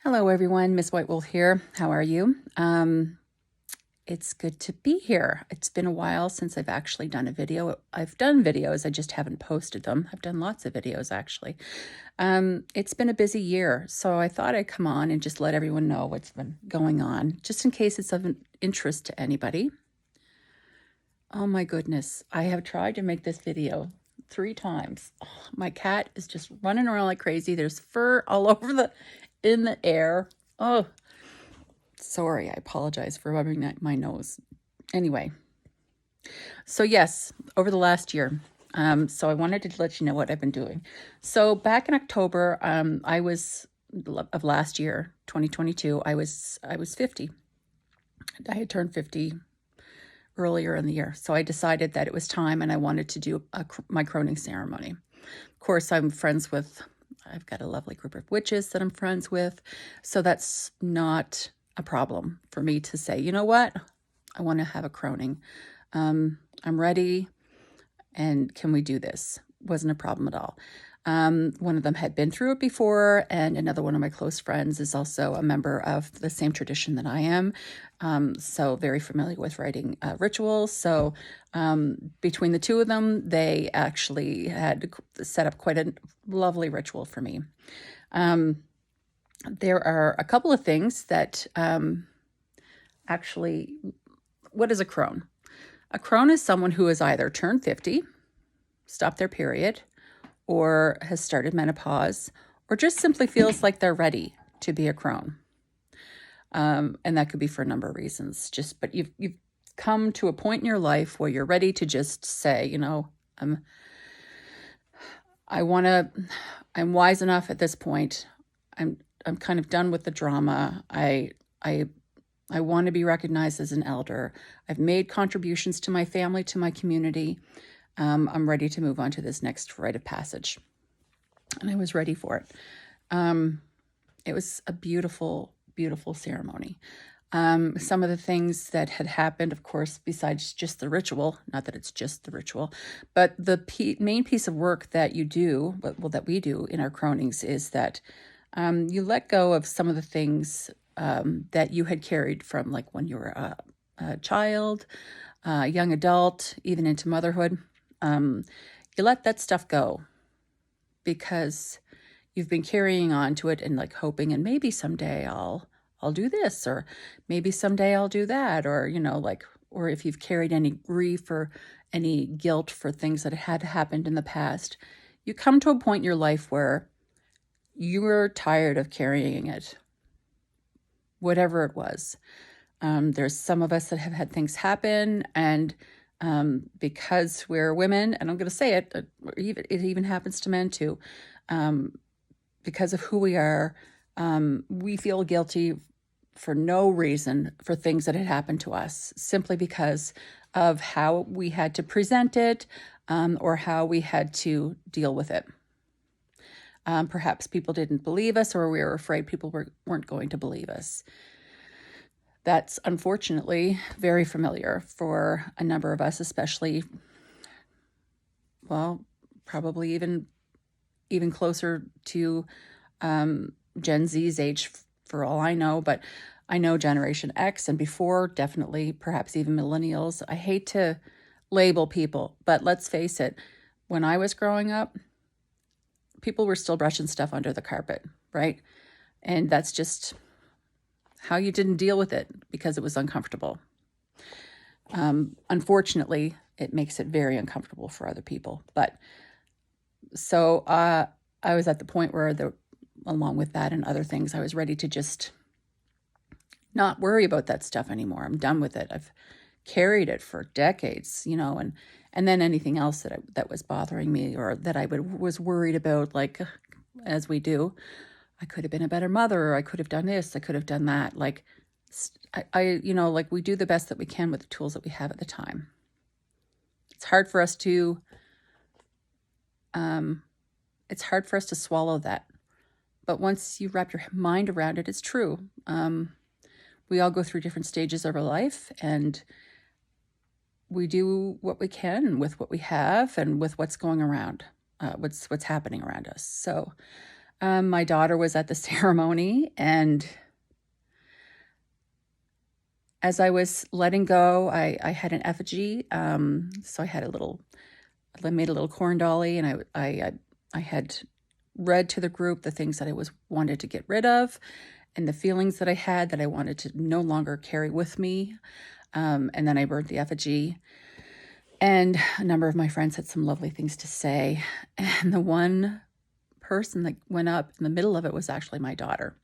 Hello, everyone. Miss White Wolf here. How are you? It's good to be here. It's been a while since I've actually done a video. I've done videos, I just haven't posted them. I've done lots of videos, actually. It's been a busy year, so I thought I'd come on and just let everyone know what's been going on, just in case it's of interest to anybody. Oh my goodness. I have tried to make this video 3 times. Oh, my cat is just running around like crazy. There's fur all over in the air. Oh, sorry. I apologize for rubbing my nose. Anyway, so yes, over the last year. So I wanted to let you know what I've been doing. So back in October, of last year, 2022, I was 50. I had turned 50 earlier in the year. So I decided that it was time and I wanted to do my croning ceremony. Of course, I've got a lovely group of witches that I'm friends with. So that's not a problem for me to say, you know what? I want to have a croning. I'm ready. And can we do this? Wasn't a problem at all. One of them had been through it before, and another one of my close friends is also a member of the same tradition that I am. So very familiar with writing rituals. So between the two of them, they actually had set up quite a lovely ritual for me. There are a couple of things that actually, what is a crone? A crone is someone who has either turned 50, stopped their period, or has started menopause, or just simply feels like they're ready to be a crone. And that could be for a number of reasons. But you've come to a point in your life where you're ready to just say, you know, I'm wise enough at this point. I'm kind of done with the drama. I want to be recognized as an elder. I've made contributions to my family, to my community. I'm ready to move on to this next rite of passage. And I was ready for it. It was a beautiful, beautiful ceremony. Some of the things that had happened, of course, besides just the ritual, not that it's just the ritual, but the main piece of work that you do, that we do in our cronings, is that you let go of some of the things that you had carried from, like when you were a child, a young adult, even into motherhood. You let that stuff go because you've been carrying on to it and like hoping, and maybe someday I'll do this, or maybe someday I'll do that, or, you know, like, or if you've carried any grief or any guilt for things that had happened in the past, you come to a point in your life where you're tired of carrying it, whatever it was. There's some of us that have had things happen, and because we're women, and I'm going to say it, it even happens to men too, because of who we are, we feel guilty for no reason for things that had happened to us, simply because of how we had to present it, or how we had to deal with it. Perhaps people didn't believe us, or we were afraid people weren't going to believe us. That's unfortunately very familiar for a number of us, especially, well, probably even closer to Gen Z's age, for all I know. But I know Generation X and before, definitely, perhaps even millennials. I hate to label people, but let's face it, when I was growing up, people were still brushing stuff under the carpet, right? And that's just how you didn't deal with it because it was uncomfortable. Unfortunately, it makes it very uncomfortable for other people. But so I was at the point where, along with that and other things, I was ready to just not worry about that stuff anymore. I'm done with it. I've carried it for decades, you know, and then anything else that was bothering me, or that I was worried about, like, as we do. I could have been a better mother, or I could have done this, I could have done that. Like, you know, like, we do the best that we can with the tools that we have at the time. It's hard for us to swallow that. But once you wrap your mind around it, it's true. We all go through different stages of our life, and we do what we can with what we have and with what's going around, what's happening around us. So My daughter was at the ceremony, and as I was letting go, I had an effigy. So I made a little corn dolly, and I had read to the group the things that I wanted to get rid of, and the feelings that I had that I wanted to no longer carry with me. And then I burnt the effigy. And a number of my friends had some lovely things to say. And the one person that went up in the middle of it was actually my daughter.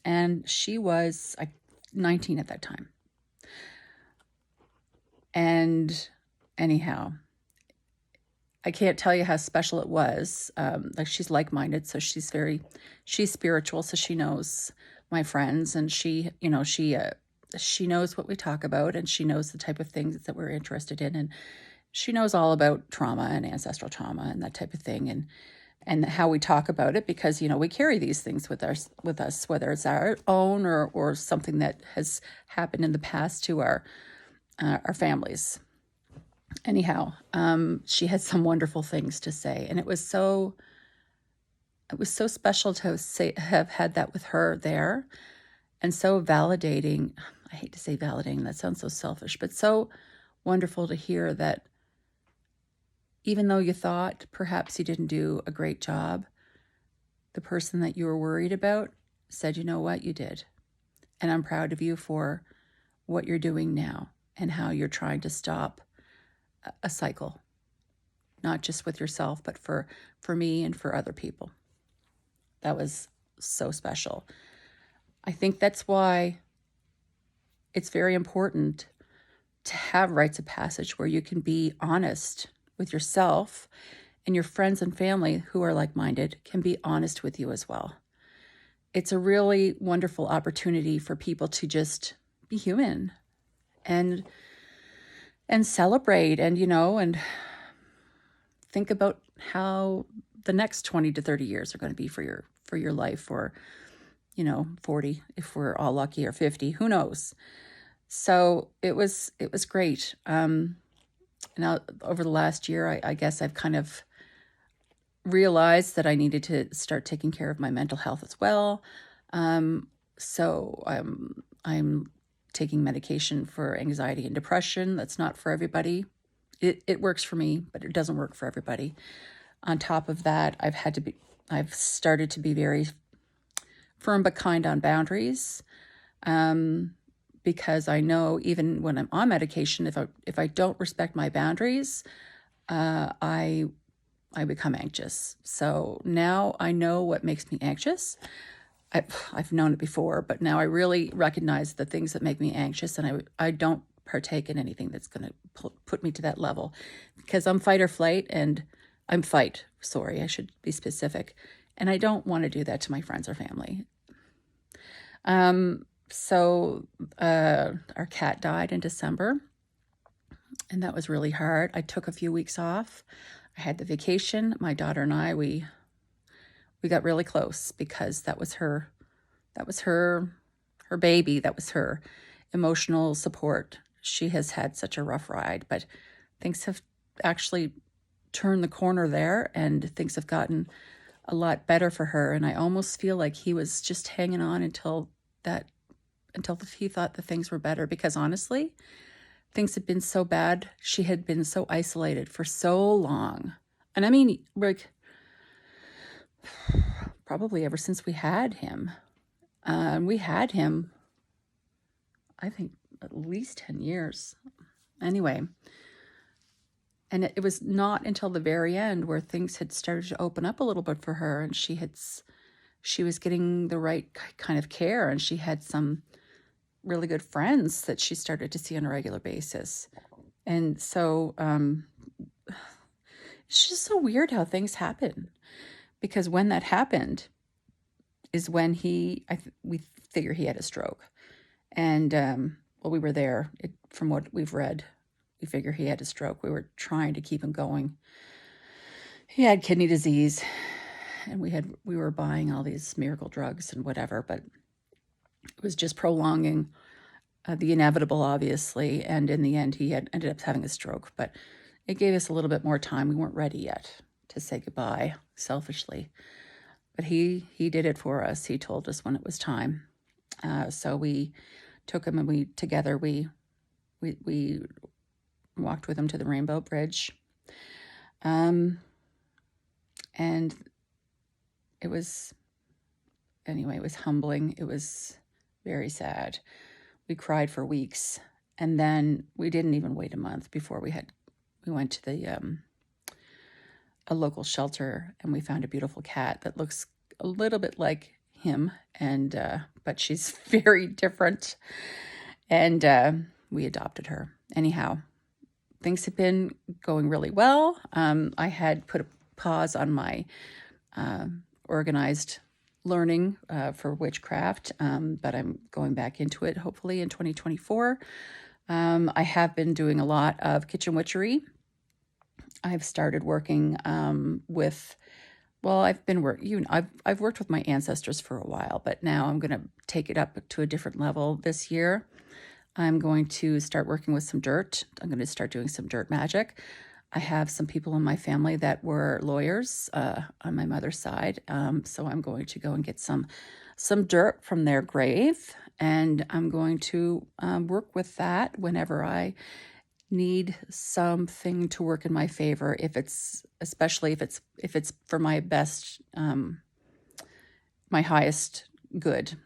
And she was 19 at that time. And anyhow, I can't tell you how special it was. Like, she's like-minded, so she's spiritual, so she knows my friends, and she knows what we talk about, and she knows the type of things that we're interested in, and she knows all about trauma and ancestral trauma and that type of thing, and how we talk about it, because we carry these things with us, whether it's our own or something that has happened in the past to our families. Anyhow, she had some wonderful things to say, and it was so special to have had that with her there, and so validating. I hate to say validating, that sounds so selfish, but so wonderful to hear that even though you thought perhaps you didn't do a great job, the person that you were worried about said, you know what, you did. And I'm proud of you for what you're doing now and how you're trying to stop a cycle, not just with yourself, but for me and for other people. That was so special. I think that's why it's very important to have rites of passage where you can be honest with yourself, and your friends and family who are like-minded can be honest with you as well. It's a really wonderful opportunity for people to just be human and celebrate, and and think about how the next 20 to 30 years are going to be for your life, or 40 if we're all lucky, or 50, who knows. So it was great. Now, over the last year, I guess I've kind of realized that I needed to start taking care of my mental health as well. So I'm taking medication for anxiety and depression. That's not for everybody. It works for me, but it doesn't work for everybody. On top of that, I've started to be very firm but kind on boundaries. Because I know even when I'm on medication, if I don't respect my boundaries, I become anxious. So now I know what makes me anxious. I've known it before, but now I really recognize the things that make me anxious, and I don't partake in anything that's going to put me to that level, because I'm fight or flight, and I'm fight. Sorry, I should be specific, and I don't want to do that to my friends or family. So our cat died in December, and that was really hard. I took a few weeks off. I had the vacation. My daughter and I, we got really close, because that was her baby. That was her emotional support. She has had such a rough ride, but things have actually turned the corner there, and things have gotten a lot better for her. And I almost feel like he was just hanging on until he thought the things were better, because honestly, things had been so bad. She had been so isolated for so long. And I mean, like, probably ever since we had him. We had him, I think, at least 10 years. Anyway, and it was not until the very end where things had started to open up a little bit for her, and she was getting the right kind of care, and she had some really good friends that she started to see on a regular basis. And so it's just so weird how things happen, because when that happened is when we figure he had a stroke. And well, we were there. From what we've read, we figure he had a stroke. We were trying to keep him going. He had kidney disease, and we were buying all these miracle drugs and whatever, but it was just prolonging the inevitable, obviously. And in the end, he had ended up having a stroke, but it gave us a little bit more time. We weren't ready yet to say goodbye, selfishly. but he did it for us. He told us when it was time. So we took him, and we walked with him to the Rainbow Bridge. And it was humbling. It was very sad. We cried for weeks, and then we didn't even wait a month before we went to a local shelter, and we found a beautiful cat that looks a little bit like him, and but she's very different, and we adopted her. Anyhow, things have been going really well. I had put a pause on my organized learning for witchcraft, but I'm going back into it hopefully in 2024. I have been doing a lot of kitchen witchery. I've started working with, well, I've worked with my ancestors for a while, but now I'm going to take it up to a different level this year. I'm going to start working with some dirt. I'm going to start doing some dirt magic. I have some people in my family that were lawyers on my mother's side, so I'm going to go and get some dirt from their grave, and I'm going to work with that whenever I need something to work in my favor, especially if it's for my best, my highest good.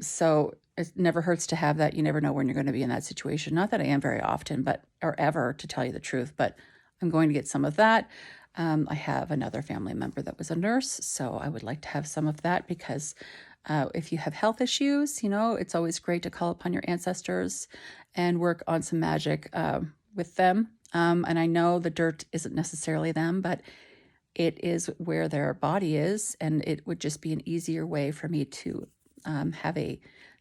So it never hurts to have that. You never know when you're going to be in that situation. Not that I am very often, or ever, to tell you the truth, but I'm going to get some of that. I have another family member that was a nurse, so I would like to have some of that, because if you have health issues, it's always great to call upon your ancestors and work on some magic with them. And I know the dirt isn't necessarily them, but it is where their body is, and it would just be an easier way for me to have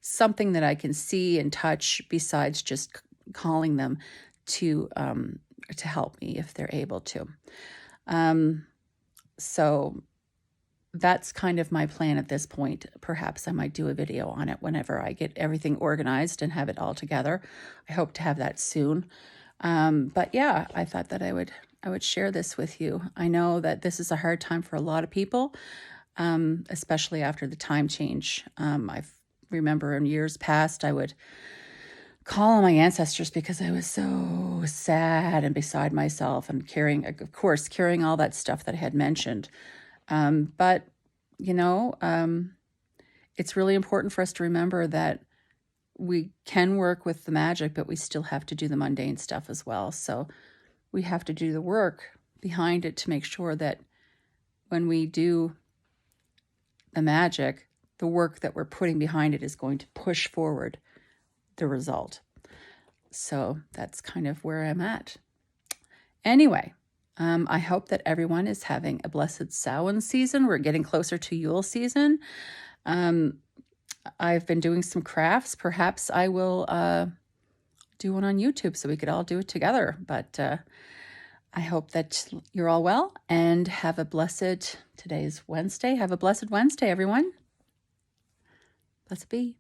something that I can see and touch besides just calling them to help me if they're able to. So that's kind of my plan at this point. Perhaps I might do a video on it whenever I get everything organized and have it all together. I hope to have that soon. But yeah, I thought that I would share this with you. I know that this is a hard time for a lot of people, especially after the time change. I remember in years past, I would call on my ancestors because I was so sad and beside myself, and carrying all that stuff that I had mentioned. But it's really important for us to remember that we can work with the magic, but we still have to do the mundane stuff as well. So we have to do the work behind it to make sure that when we do the magic, the work that we're putting behind it is going to push forward the result. So that's kind of where I'm at. Anyway, I hope that everyone is having a blessed Samhain season. We're getting closer to Yule season. I've been doing some crafts. Perhaps I will do one on YouTube so we could all do it together. But I hope that you're all well and have a blessed, today's Wednesday. Have a blessed Wednesday, everyone. Blessed be.